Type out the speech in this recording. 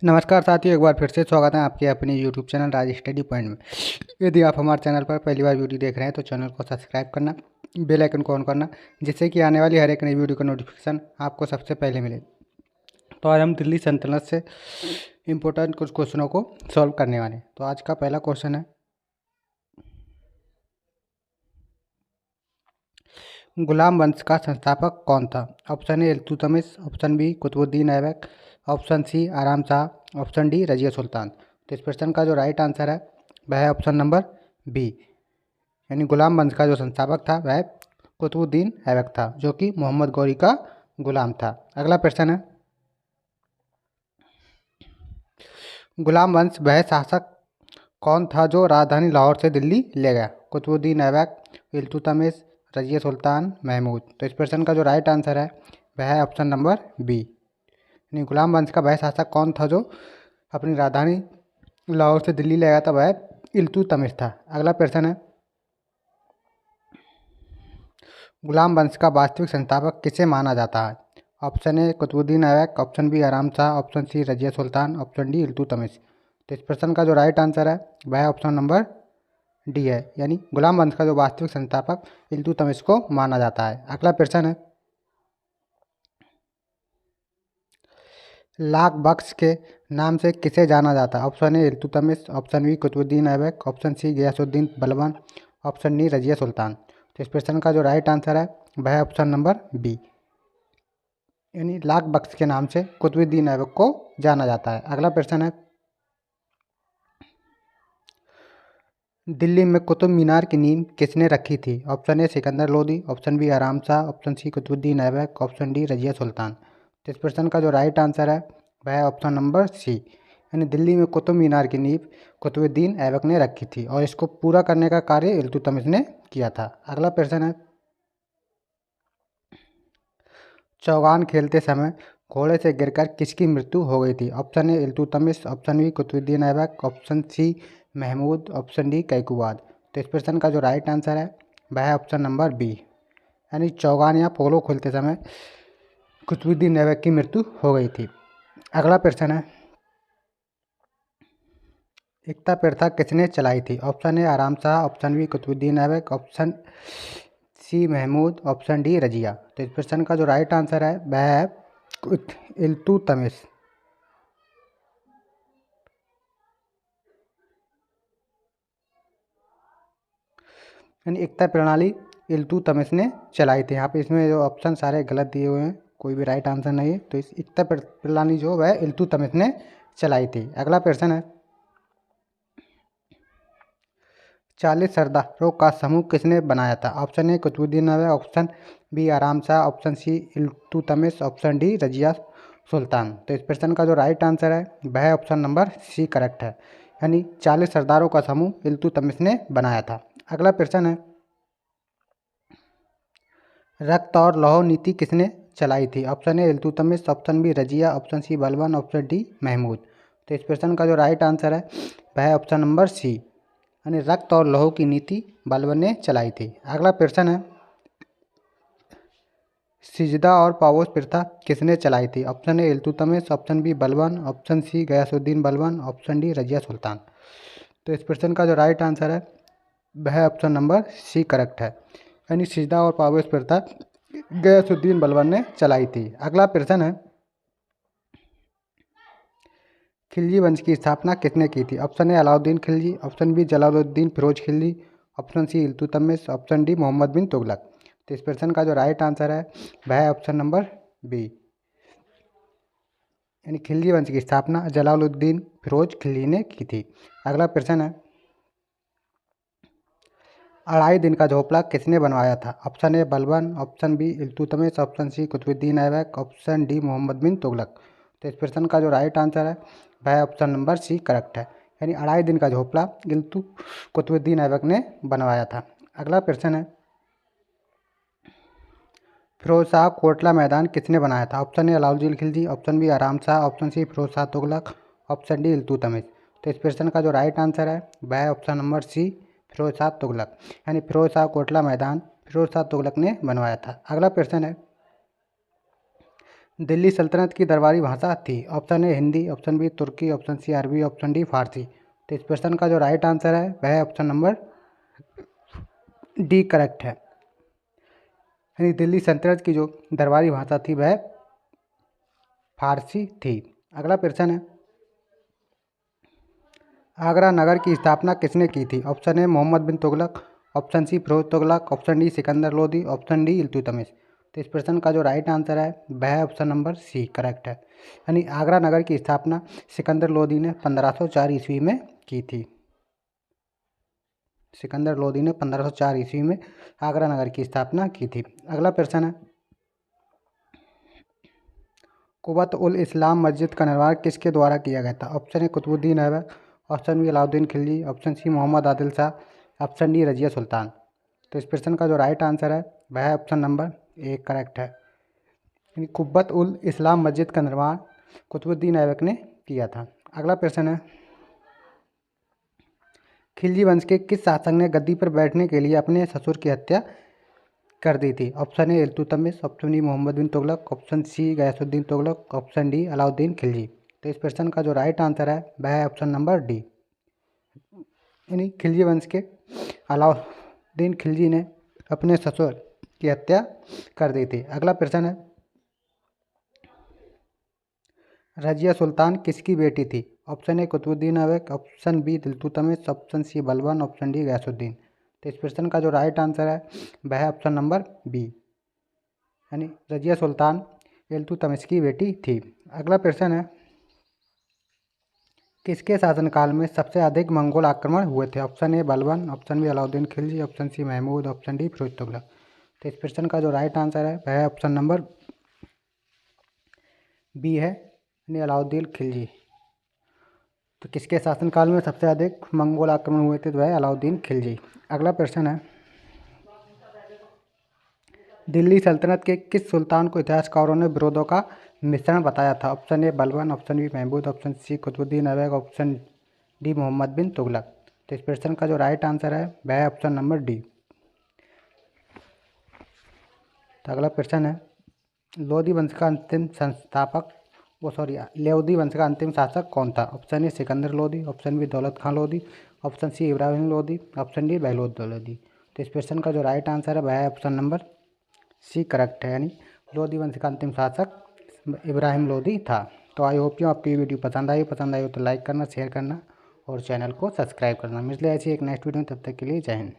नमस्कार साथियों, एक बार फिर से स्वागत है आपके अपने यूट्यूब चैनल राज स्टडी पॉइंट में। यदि आप हमारे चैनल पर पहली बार वीडियो देख रहे हैं तो चैनल को सब्सक्राइब करना, बेल आइकन को ऑन करना, जिससे कि आने वाली हर एक नई वीडियो का नोटिफिकेशन आपको सबसे पहले मिले। तो आज हम दिल्ली सल्तनत से इम्पोर्टेंट कुछ क्वेश्चनों को सॉल्व करने वाले हैं। तो आज का पहला क्वेश्चन है, गुलाम वंश का संस्थापक कौन था? Option A Iltutmish, option B Qutubuddin Aibak, option C Aram Shah, option D Razia Sultan. तो इस प्रश्न का जो राइट आंसर है वह है ऑप्शन नंबर बी, यानी गुलाम वंश का जो संस्थापक था वह कुतुबुद्दीन ऐबक था, जो कि मोहम्मद गौरी का गुलाम था। अगला प्रश्न है, गुलाम वंश वह शासक कौन था जो राजधानी लाहौर से दिल्ली ले गया? कुतुबुद्दीन ऐबक, इल्तुतमिश, रजिया सुल्तान, महमूद। तो इस प्रश्न का जो राइट आंसर है वह है ऑप्शन नंबर बी, यानी गुलाम वंश का वह शासक कौन था जो अपनी राजधानी लाहौर से दिल्ली ले गया था, वह इल्तुतमिश था। अगला प्रश्न है, गुलाम वंश का वास्तविक संस्थापक किसे माना जाता है? Option A Qutubuddin Aibak, option B Aram Shah, option C Razia Sultan, option D Iltutmish. तो इस प्रश्न का जो राइट आंसर है वह ऑप्शन नंबर डी है, यानी गुलाम वंश का जो वास्तविक संस्थापक इल्तुतमिश को माना जाता है। अगला प्रश्न है, लाख बख्श के नाम से किसे जाना जाता है? Option A Iltutmish, option B Qutubuddin Aibak, option C Ghiyasuddin Balban, option D Razia Sultan. तो इस प्रश्न का जो राइट आंसर है वह है ऑप्शन नंबर बी, यानी लाख बख्श के नाम से कुतुबुद्दीन ऐबक को जाना जाता है। अगला प्रश्न है, दिल्ली में कुतुब मीनार की नींव किसने रखी थी? Option A Sikandar Lodi, option B Aram Shah, option C Qutubuddin Aibak, option D Razia Sultan. तो इस प्रश्न का जो राइट आंसर है वह है ऑप्शन नंबर सी, यानी दिल्ली में कुतुब मीनार की नींव कुतुबुद्दीन ऐबक ने रखी थी और इसको पूरा करने का कार्य इल्तुतमिश ने किया था। अगला प्रश्न है, चौगान खेलते समय घोड़े से गिरकर किसकी मृत्यु हो गई थी? Option A Iltutmish, option B Qutubuddin Aibak, option C Mahmud, option D Kaiqubad. तो इस प्रश्न का जो राइट आंसर है वह है ऑप्शन नंबर बी, यानी चौगान या पोलो खेलते समय कुतुबुद्दीन ऐबक की मृत्यु हो गई थी। अगला प्रश्न है, एकता प्रथा किसने चलाई थी? Option A Aram Shah, option B Qutubuddin Aibak, option C Mahmud, option D Razia. तो इस प्रश्न का जो राइट आंसर है वह है इल्तुतमिश, यानी एकता प्रणाली इल्तुतमिश ने चलाई थी। यहाँ पे इसमें जो ऑप्शन सारे गलत दिए हुए हैं, कोई भी राइट आंसर नहीं है। तो इस एकता प्रणाली जो वह इल्तुतमिश ने चलाई थी। अगला प्रश्न है, 40 सरदारों का समूह किसने बनाया था? Option A Qutubuddin Aibak, option B Aram Shah, option C Iltutmish, option D Razia Sultan. तो इस प्रश्न का जो राइट आंसर है वह है ऑप्शन नंबर सी करेक्ट है, यानी 40 सरदारों का समूह इल्तुतमिश ने बनाया था। अगला प्रश्न है, रक्त और लौह नीति किसने चलाई थी? Option A Iltutmish, option B Razia, option C Balban, option D Mahmud. तो इस प्रश्न का जो राइट आंसर है वह है ऑप्शन नंबर सी, यानी रक्त और लौह की नीति बलबन ने चलाई थी। अगला प्रश्न है, सिजदा और पापोश प्रथा किसने चलाई थी? Option A Iltutmish, option B Balban, option C Ghiyasuddin Balban, option D Razia Sultan. तो इस प्रश्न का जो राइट आंसर है वह ऑप्शन नंबर सी करेक्ट है, यानी सिजदा और पापोश प्रथा गयासुद्दीन बलबन ने चलाई थी। अगला प्रश्न है, खिलजी वंश की स्थापना किसने की थी? Option A Alauddin Khilji, option B Jalaluddin Firoz Khilji, option C Iltutmish, option D Muhammad bin Tughlaq. तो इस प्रश्न का जो राइट आंसर है वह है ऑप्शन नंबर बी, यानी खिलजी वंश की स्थापना जलालुद्दीन फिरोज खिलजी ने की थी। अगला प्रश्न है, अढ़ाई दिन का झोपड़ा किसने बनवाया था? Option A Balban, option B Iltutmish, option C Qutubuddin Aibak, option D Muhammad bin Tughlaq. तो इस प्रश्न का जो राइट आंसर है वह ऑप्शन नंबर सी करेक्ट है, यानी अढ़ाई दिन का झोपड़ा कुतुबुद्दीन ऐबक ने बनवाया था। अगला प्रश्न है, फिरोज शाह कोटला मैदान किसने बनाया था? Option A Alauddin Khilji, option B Aram Shah, option C Firoz Shah Tughlaq, option D Iltutmish. तो इस प्रश्न का जो राइट आंसर है वह है option number C Firoz Shah Tughlaq, यानी फिरोज शाह कोटला मैदान फिरोज शाह तुगलक ने बनवाया था। अगला प्रश्न है, दिल्ली सल्तनत की दरबारी भाषा थी? Option A Hindi, option B Turki, option C Arabi, option D फारसी। तो इस प्रश्न का जो राइट आंसर है वह ऑप्शन नंबर डी करेक्ट है, यानी दिल्ली सल्तनत की जो दरबारी भाषा थी वह फारसी थी। अगला प्रश्न है, आगरा नगर की स्थापना किसने की थी? Option A Mohammad bin Tughlaq, option C Firoz Tughlaq, option D Sikandar Lodi, option D Iltutmish. तो इस प्रश्न का जो राइट आंसर है वह ऑप्शन नंबर सी करेक्ट है, यानी आगरा नगर की स्थापना सिकंदर लोदी ने 1504 ईस्वी में की थी। सिकंदर लोदी ने 1504 ईस्वी में आगरा नगर की स्थापना की थी। अगला प्रश्न है, कुवत उल इस्लाम मस्जिद का निर्माण किसके द्वारा किया गया था? Option A Qutubuddin Aibak, option B Alauddin Khilji, option C Muhammad Adil Shah, option D Razia Sultan. तो इस प्रश्न का जो राइट आंसर है वह ऑप्शन नंबर ए करेक्ट है, यानी कुब्बत उल इस्लाम मस्जिद का निर्माण कुतुबुद्दीन ऐबक ने किया था। अगला प्रश्न है, खिलजी वंश के किस शासक ने गद्दी पर बैठने के लिए अपने ससुर की हत्या कर दी थी? Option A Iltutmish, option B Mohammad bin Tughlaq, option C Ghiyasuddin Tughlaq, option D Alauddin Khilji. तो इस प्रश्न का जो राइट आंसर है वह है ऑप्शन नंबर डी, यानी खिलजी वंश के अलाउद्दीन खिलजी ने अपने ससुर की हत्या कर दी थी। अगला प्रश्न है, रजिया सुल्तान किसकी बेटी थी? Option A Qutubuddin Aibak, option B Iltutmish, option C Balban, option D Ghiyasuddin. तो इस प्रश्न का जो राइट आंसर है वह है ऑप्शन नंबर बी, यानी रजिया सुल्तान इल्तुतमिश की बेटी थी। अगला प्रश्न है, किसके शासनकाल में सबसे अधिक मंगोल आक्रमण हुए थे? Option A Balban, option B Alauddin Khilji, option C Mahmud, option D Firoz Tughlaq. तो इस प्रश्न का जो राइट आंसर है वह है ऑप्शन नंबर बी है, यानी अलाउद्दीन खिलजी। तो किसके शासनकाल में सबसे अधिक मंगोल आक्रमण हुए थे? तो वह अलाउद्दीन खिलजी। अगला प्रश्न है, दिल्ली सल्तनत के किस सुल्तान को इतिहासकारों ने विरोधों का मिश्रण बताया था? Option A Balban, option B Mahmud, option C Qutubuddin Aibak, option D Muhammad bin Tughlaq. तो इस प्रश्न का जो राइट आंसर है वह है ऑप्शन नंबर डी। तो अगला प्रश्न है, लोधी वंश का अंतिम संस्थापक लोधी वंश का अंतिम शासक कौन था? Option A Sikandar Lodi, option B Daulat Khan Lodi, option C Ibrahim Lodi, option D Bahlol Lodi. तो इस प्रश्न का जो राइट आंसर है वह है ऑप्शन नंबर सी करेक्ट है, यानी लोधी वंश का अंतिम शासक इब्राहिम लोधी था। तो आई होप यू आपकी वीडियो पसंद आई हो तो लाइक करना, शेयर करना और चैनल को सब्सक्राइब करना। मिलते हैं ऐसी एक नेक्स्ट वीडियो में, तब तक के लिए जय हिंद।